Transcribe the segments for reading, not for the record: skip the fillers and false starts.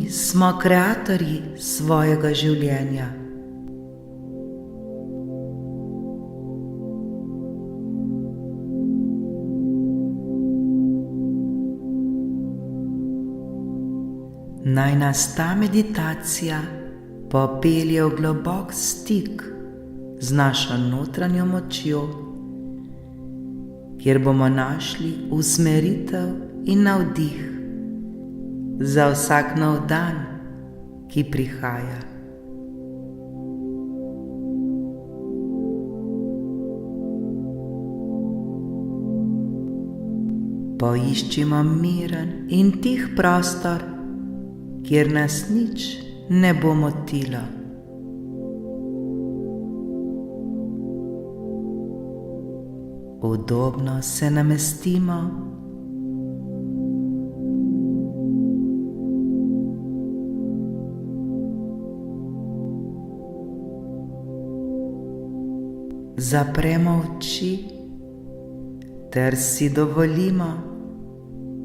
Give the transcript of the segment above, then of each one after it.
smo kreatorji svojega življenja. Naj nas ta meditacija popelje v globok stik z našo notranjo močjo, kjer bomo našli usmeritev in navdih za vsak nov dan, ki prihaja. Poiščimo miren in tih prostor, kjer nas nič ne bo motilo. Udobno se namestimo. Zapremo oči ter si dovolimo,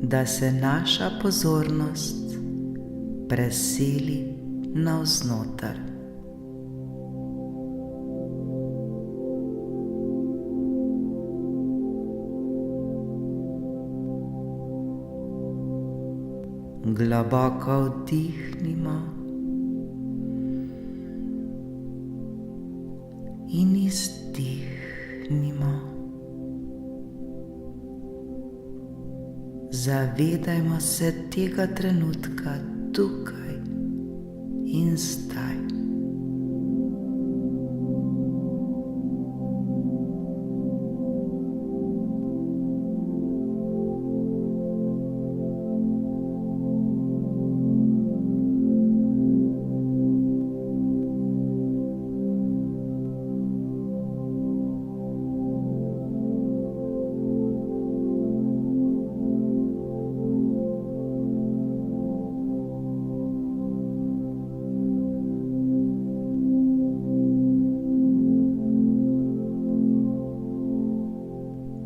da se naša pozornost preseli navznoter. Globoko vdihnimo in izdihnimo. Zavedajmo se tega trenutka tukaj in zdaj.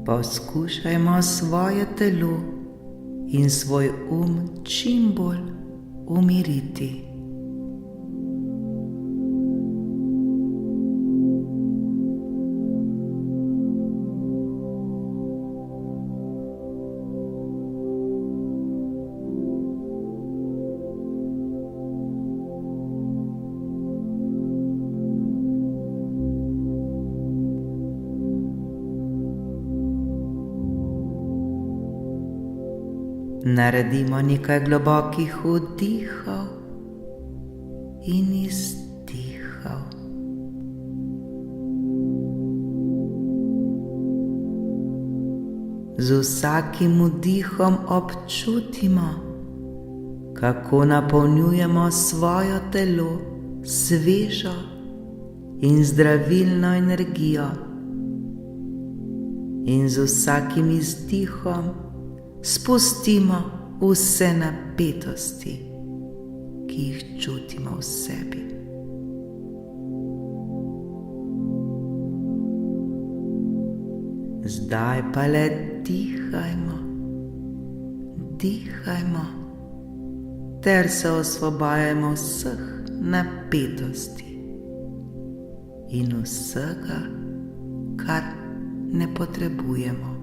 Poskušajmo svoje telo in svoj čim bolj umiriti. Naredimo nekaj globokih vdihov in izdihov. Z vsakim vdihom občutimo, kako napolnjujemo svoje telo s svežo in zdravilno energijo, in z vsakim izdihom spustimo vse napetosti, ki jih čutimo v sebi. Zdaj pa le dihajmo, dihajmo ter se osvobajamo vseh napetosti in vsega, kar ne potrebujemo.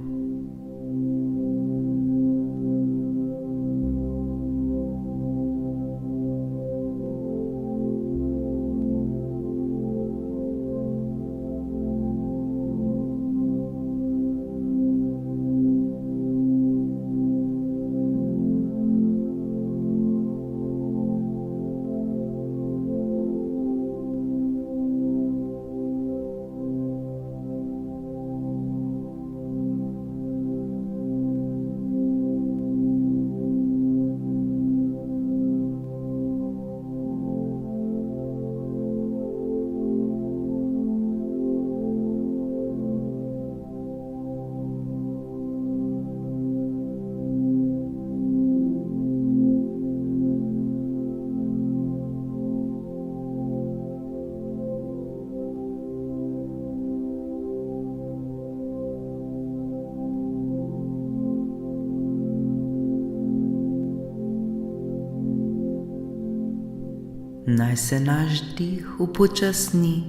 Naj se naš dih upočasni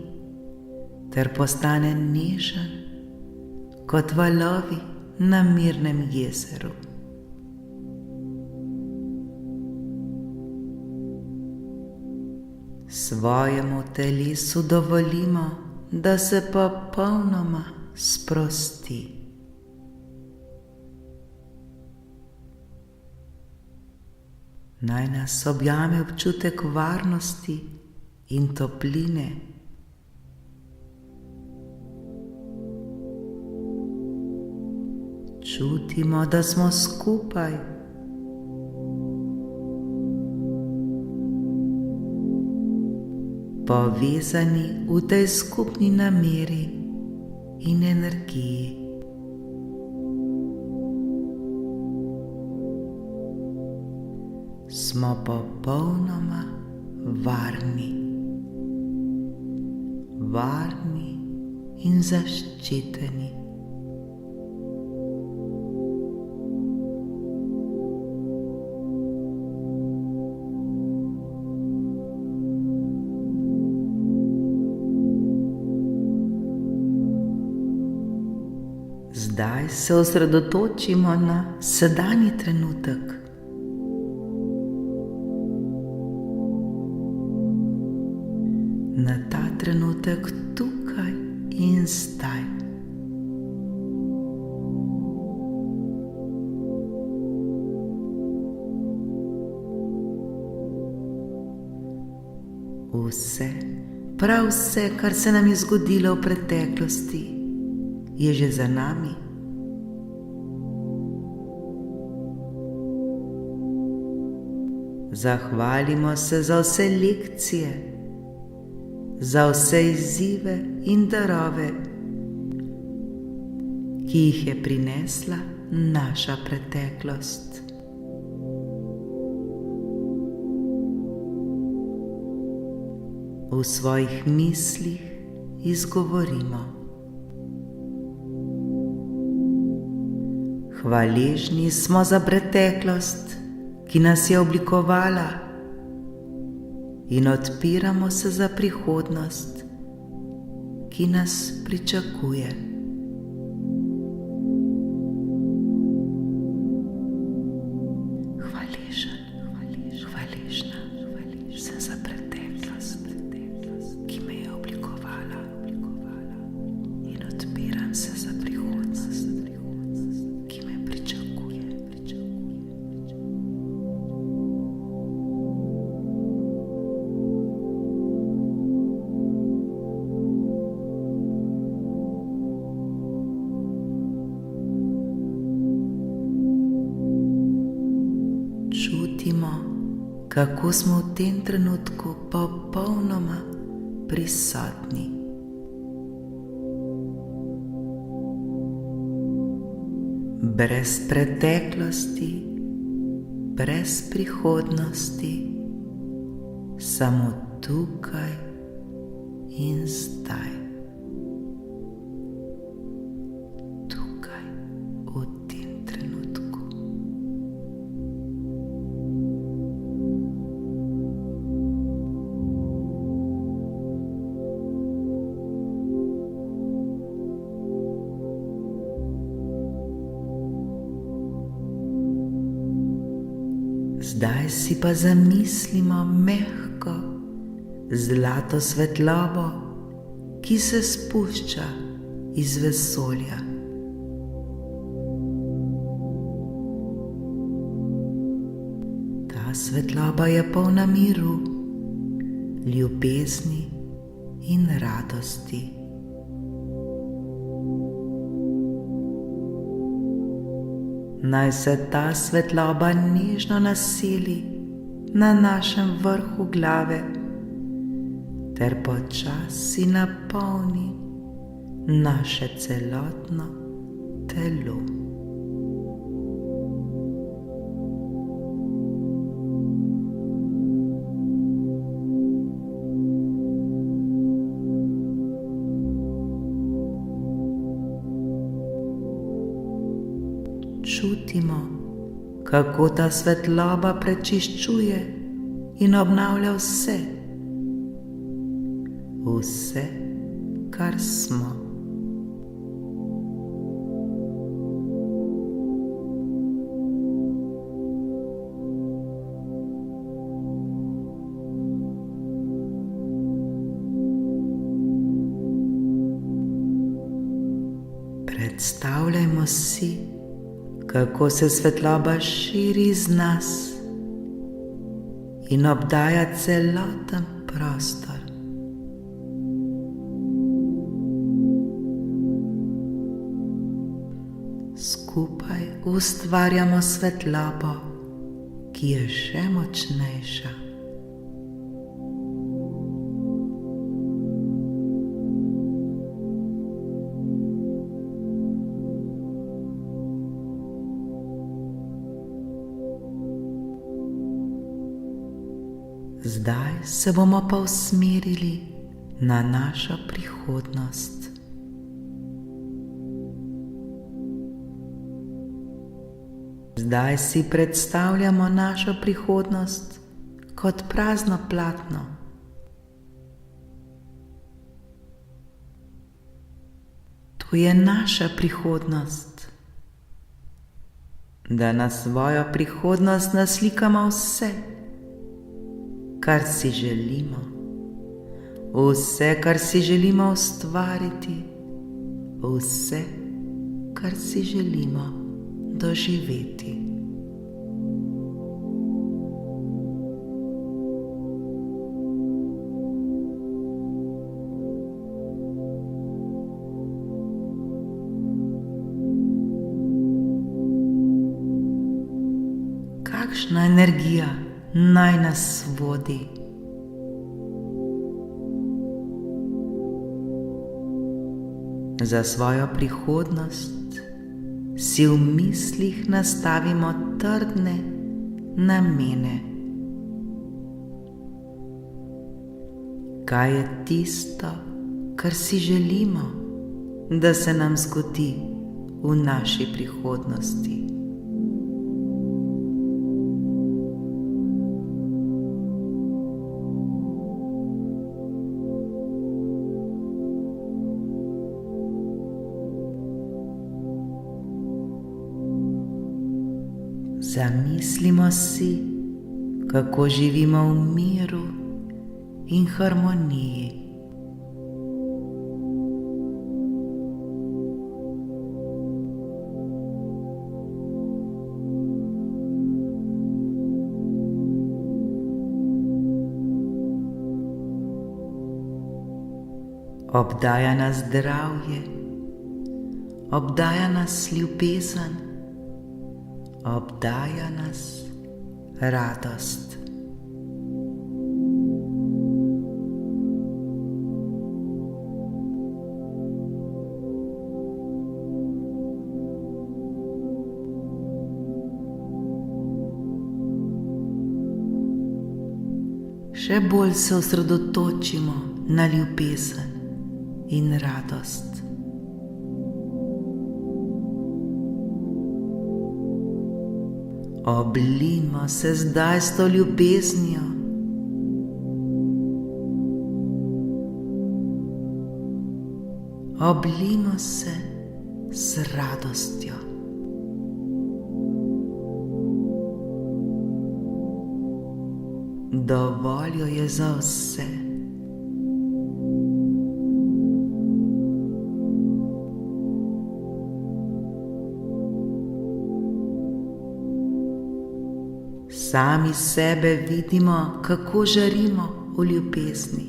ter postane nežen kot valovi na mirnem jezeru. Svojemu telesu dovolimo, da se popolnoma sprosti. Naj nas objame občutek varnosti in topline. Čutimo, da smo skupaj. Povezani v tej skupni nameri in energiji. Smo popolnoma varni in zaščiteni. Zdaj se osredotočimo na sedanji trenutek. Na ta trenutek tukaj in zdaj. Vse, prav vse, kar se nam je zgodilo v preteklosti, je že za nami. Zahvalimo se za vse lekcije, za vse izzive in darove, ki jih je prinesla naša preteklost. V svojih mislih izgovorimo: hvaležni smo za preteklost, ki nas je oblikovala, in odpiramo se za prihodnost, ki nas pričakuje. Hvaležna sem za preteklost, ki me je oblikovala, in odpiram se za prihodnost, ki me pričakuje. Čutimo, kako smo v tem trenutku popolnoma prisotni. Brez preteklosti, brez prihodnosti, samo tukaj in zdaj. Tukaj, v tem trenutku. Zdaj si pa zamislimo mehko, zlato svetlobo, ki se spušča iz vesolja. Ta svetloba je polna miru, ljubezni in radosti. Naj se ta svetloba nežno naseli na našem vrhu glave ter počasi napolni naše celotno telo. Čutimo, kako ta svetloba prečiščuje in obnavlja vse, vse, kar smo. Predstavljajmo si, kako se svetloba širi iz nas in obdaja celoten prostor. Skupaj ustvarjamo svetlobo, ki je še močnejša. Zdaj se bomo pa usmerili na našo prihodnost. Zdaj si predstavljamo našo prihodnost kot prazno platno. To je naša prihodnost. Da na svojo prihodnost naslikamo vse, kar si želimo, vse, kar si želimo ustvariti, vse, kar si želimo doživeti. Kakšna energija naj nas vodi? Za svojo prihodnost si v mislih nastavimo trdne namene. Kaj je tisto, kar si želimo, da se nam zgodi v naši prihodnosti? Zamislimo si, kako živimo v miru in harmoniji. Obdaja nas zdravje, obdaja nas ljubezen, obdaja nas radost. Še bolj se osredotočimo na ljubezen in radost. Oblijmo se zdaj s to ljubeznijo. Oblijmo se s radostjo. Dovolj jo je za vse. Sami sebe vidimo, kako žarimo v ljubezni.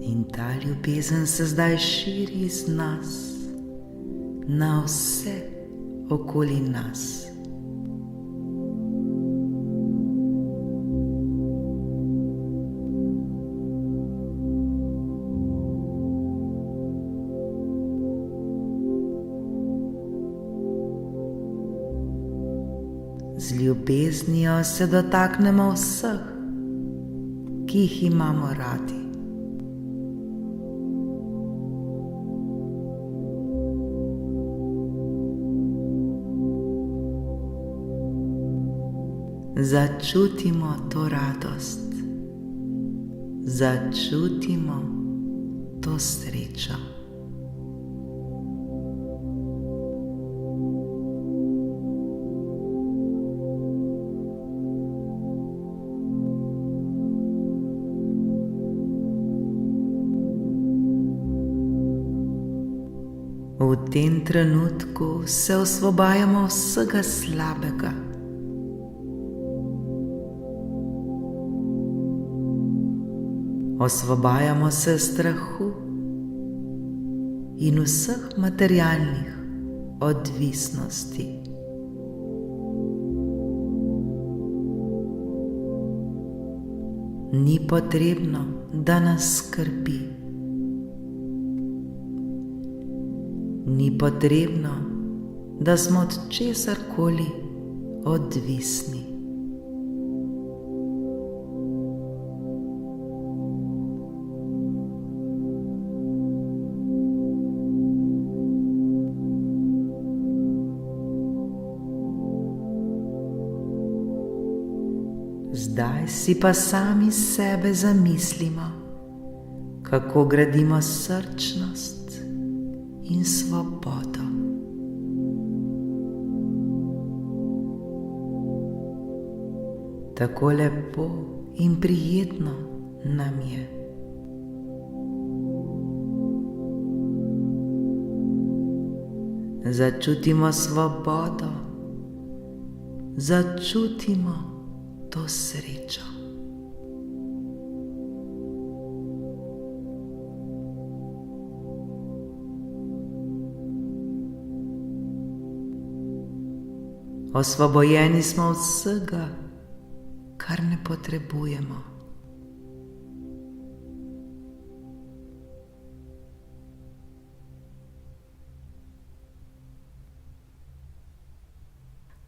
In ta ljubezen se zdaj širi iz nas na vse okoli nas. Z ljubeznijo se dotaknemo vseh, ki jih imamo radi. začutimo to radost, začutimo to srečo. V tem trenutku se osvobajamo vsega slabega. Osvobajamo se strahu in vseh materialnih odvisnosti. Ni potrebno, da nas skrbi. Ni potrebno, da smo od česarkoli odvisni. Zdaj si pa sami sebe zamislimo, kako gradimo srčnost in svobodo. Tako lepo in prijetno nam je. Začutimo svobodo, začutimo to srečo. Osvobojeni smo vsega, kar ne potrebujemo.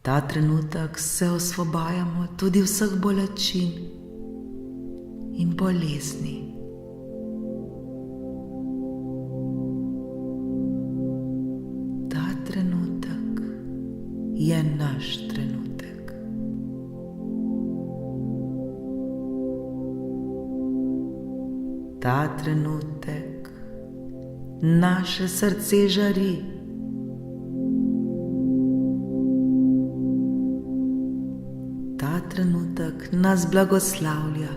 Ta trenutek se osvobajamo tudi vseh bolečin in bolezni. Ta trenutek je naš trenutek. Ta trenutek naše srce žari. Ta trenutek nas blagoslavlja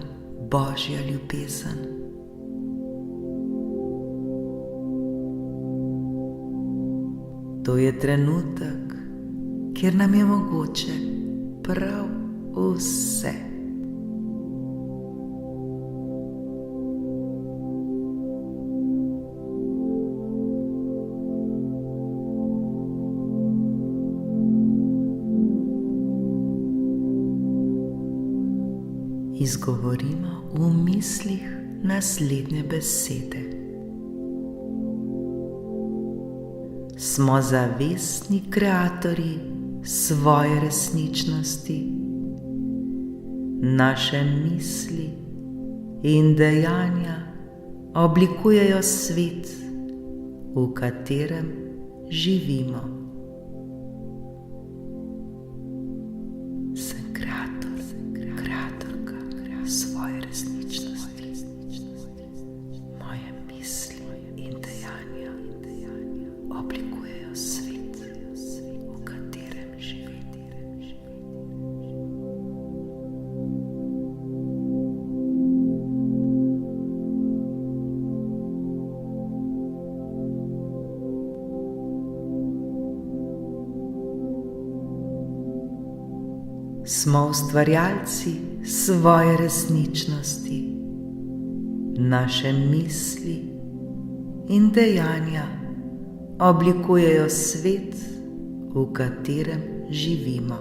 Božja ljubezen. To je trenutek, kjer nam je mogoče prav vse. Izgovorimo v mislih naslednje besede. Smo zavestni kreatorji svoje resničnosti. Naše misli in dejanja oblikujejo svet, v katerem živimo. Svoje resničnosti. Moje misli in dejanja oblikujejo svet, v katerem živim. Smo ustvarjalci svoje resničnosti. Naše misli in dejanja oblikujejo svet, v katerem živimo.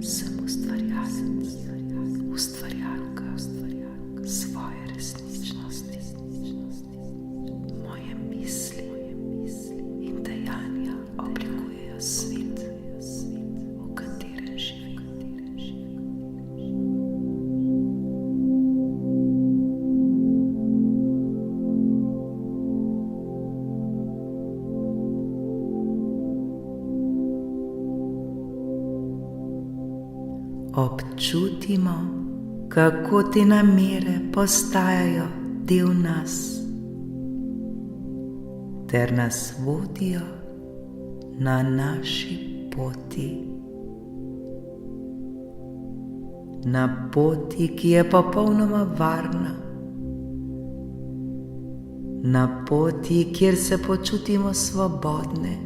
Sem ustvarjalec, ustvarjalka svoje resničnosti. Moje misli in dejanja oblikujejo svet, v katerem živim. Občutimo, kako te namere postajajo del nas ter nas vodijo na naši poti. Na poti, ki je popolnoma varna. Na poti, kjer se počutimo svobodne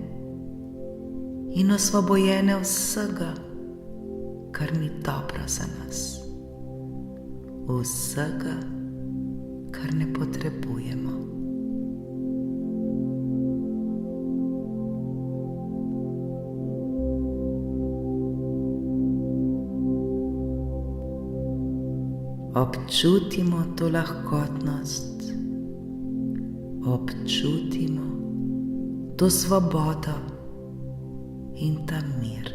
in osvobojene vsega, kar ni dobro za nas. Vsega, kar ne potrebujemo. Občutimo to lahkotnost, občutimo to svobodo in ta mir.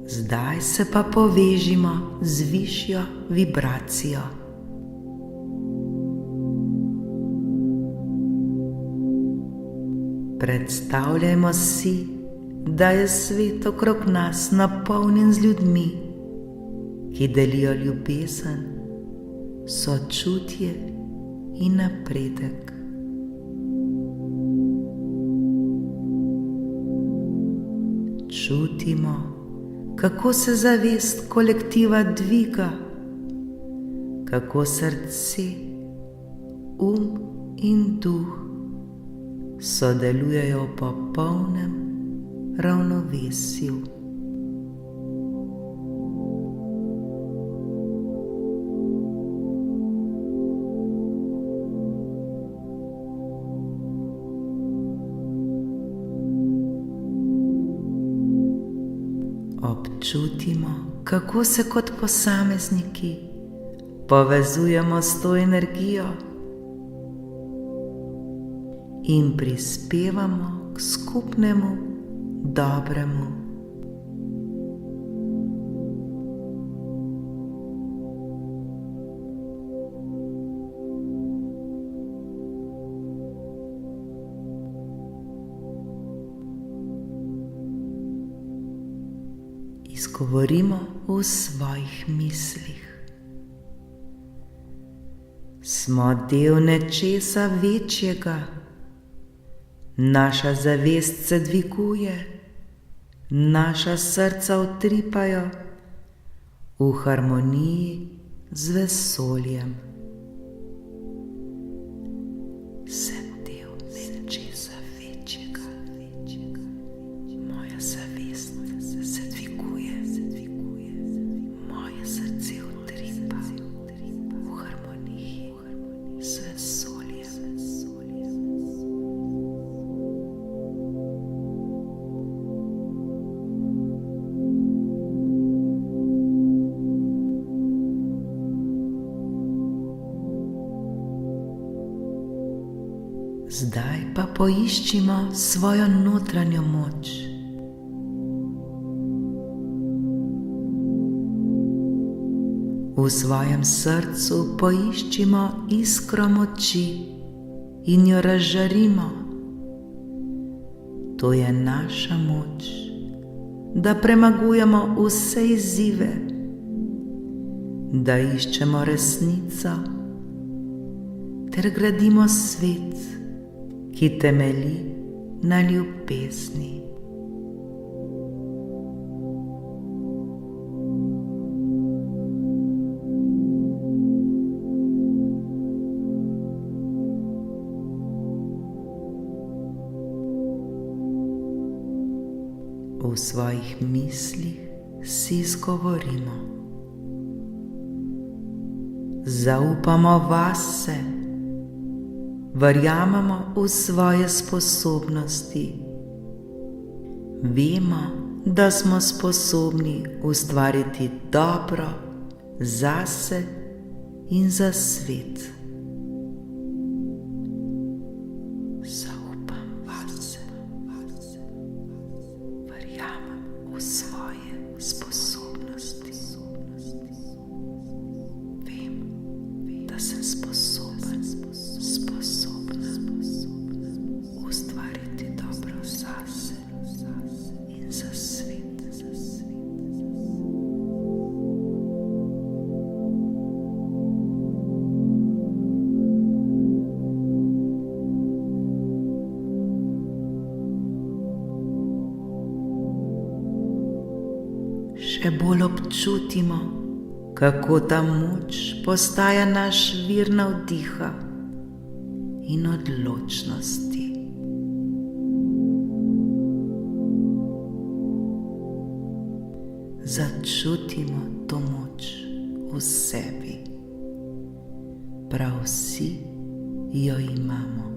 Zdaj se pa povežimo z višjo vibracijo. Predstavljajmo si, da je svet okrog nas napolnjen z ljudmi, ki delijo ljubezen, sočutje in napredek. Čutimo, kako se zavest kolektiva dviga, kako srce, in duh sodelujejo v popolnem ravnovesju. Občutimo, kako se kot posamezniki povezujemo s to energijo in prispevamo k skupnemu dobremu. Izgovorimo v svojih mislih. Smo del nečesa večjega. Naša zavest se dviguje, naša srca utripajo v harmoniji z vesoljem. Sem del nečesa večjega. Moja zavest se dviguje, moje srce utripa v harmoniji z vesoljem. Zdaj pa poiščimo svojo notranjo moč. V svojem srcu poiščimo iskro moči in jo razžarimo. To je naša moč, da premagujemo vse izzive, da iščemo resnico ter gradimo svet, ki temelji na ljubezni. V svojih mislih si izgovorimo: zaupamo vase. Verjamemo v svoje sposobnosti. Vemo, da smo sposobni ustvariti dobro zase in za svet. Zaupam vase. Verjamem v svoje sposobnosti. še bolj občutimo, kako ta moč postaja naš vir navdiha in odločnosti. Začutimo to moč v sebi. Prav vsi jo imamo.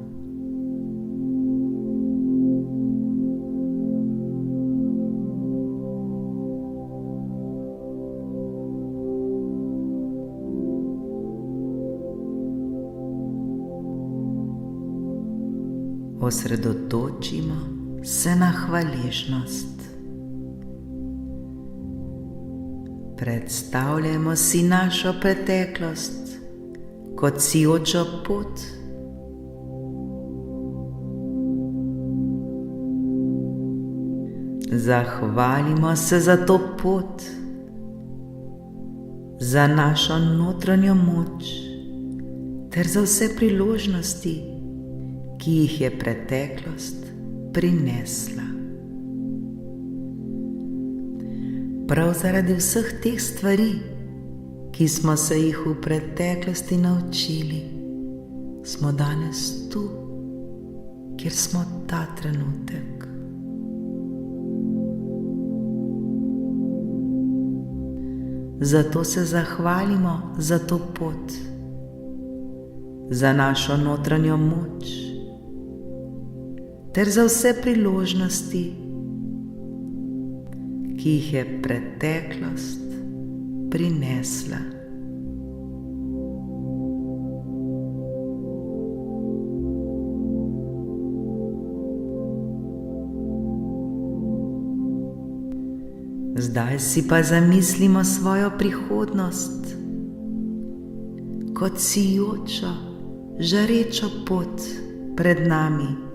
Osredotočimo se na hvaležnost. Predstavljajmo si našo preteklost kot sijočo pot. Zahvalimo se za to pot, za našo notranjo moč ter za vse priložnosti, ki jih je preteklost prinesla. Prav zaradi vseh teh stvari, ki smo se jih v preteklosti naučili, smo danes tu, kjer smo ta trenutek. Zato se zahvalimo za to pot, za našo notranjo moč ter za vse priložnosti, ki jih je preteklost prinesla. Zdaj si pa zamislimo svojo prihodnost kot sijočo, žarečo pot pred nami.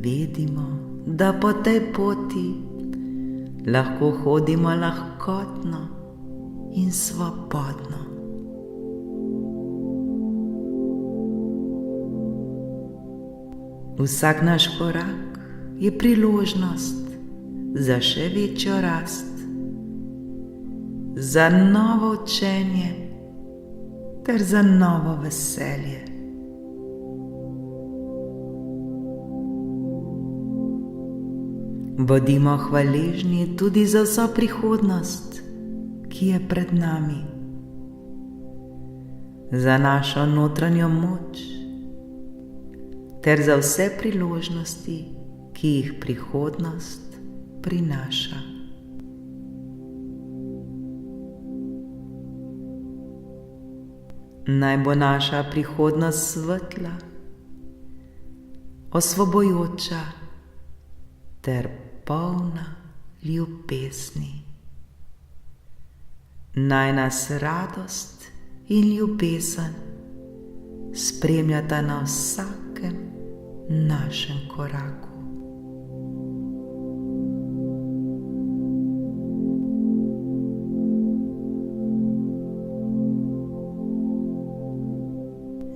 Vedimo, da po tej poti lahko hodimo lahkotno in svobodno. Vsak naš korak je priložnost za še večjo rast, za novo učenje ter za novo veselje. Bodimo hvaležni tudi za vso prihodnost, ki je pred nami, za našo notranjo moč ter za vse priložnosti, ki jih prihodnost prinaša. Naj bo naša prihodnost svetla, osvobojoča ter polna ljubezni. Naj nas radost in ljubezen spremljata na vsakem našem koraku.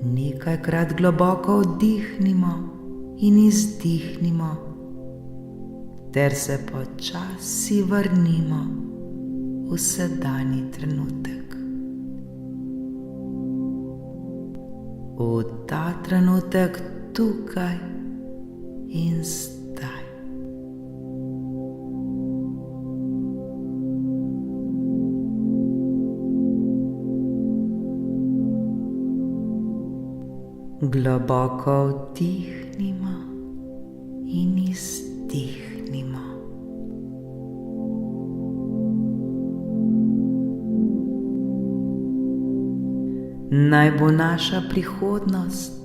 Nekajkrat globoko vdihnimo in izdihnimo, ter se počasi vrnimo v sedanji trenutek. V ta trenutek tukaj in zdaj. Globoko vdihnimo in izdihnimo. Naj bo naša prihodnost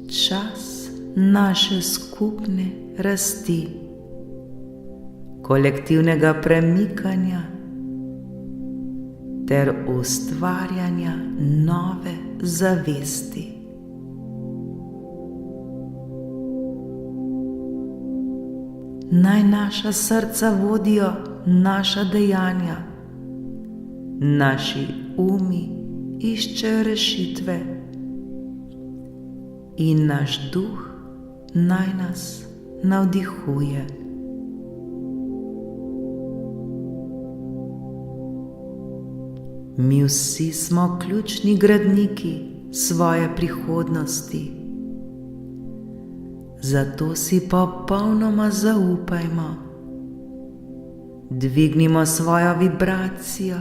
čas naše skupne rasti, kolektivnega premikanja ter ustvarjanja nove zavesti. Naj naša srca vodijo naša dejanja, naši umi iščejo rešitve in naš duh naj nas navdihuje. Mi vsi smo ključni gradniki svoje prihodnosti, zato si popolnoma zaupajmo, dvignimo svojo vibracijo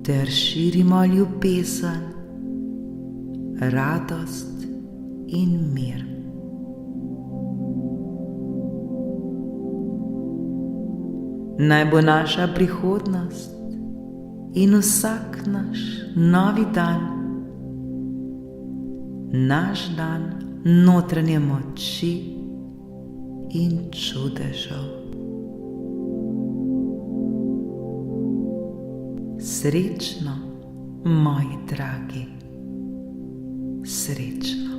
ter širimo ljubezen, radost in mir. Naj bo naša prihodnost in vsak naš novi dan, naš dan notranje moči in čudežev. Srečno, moji dragi, srečno.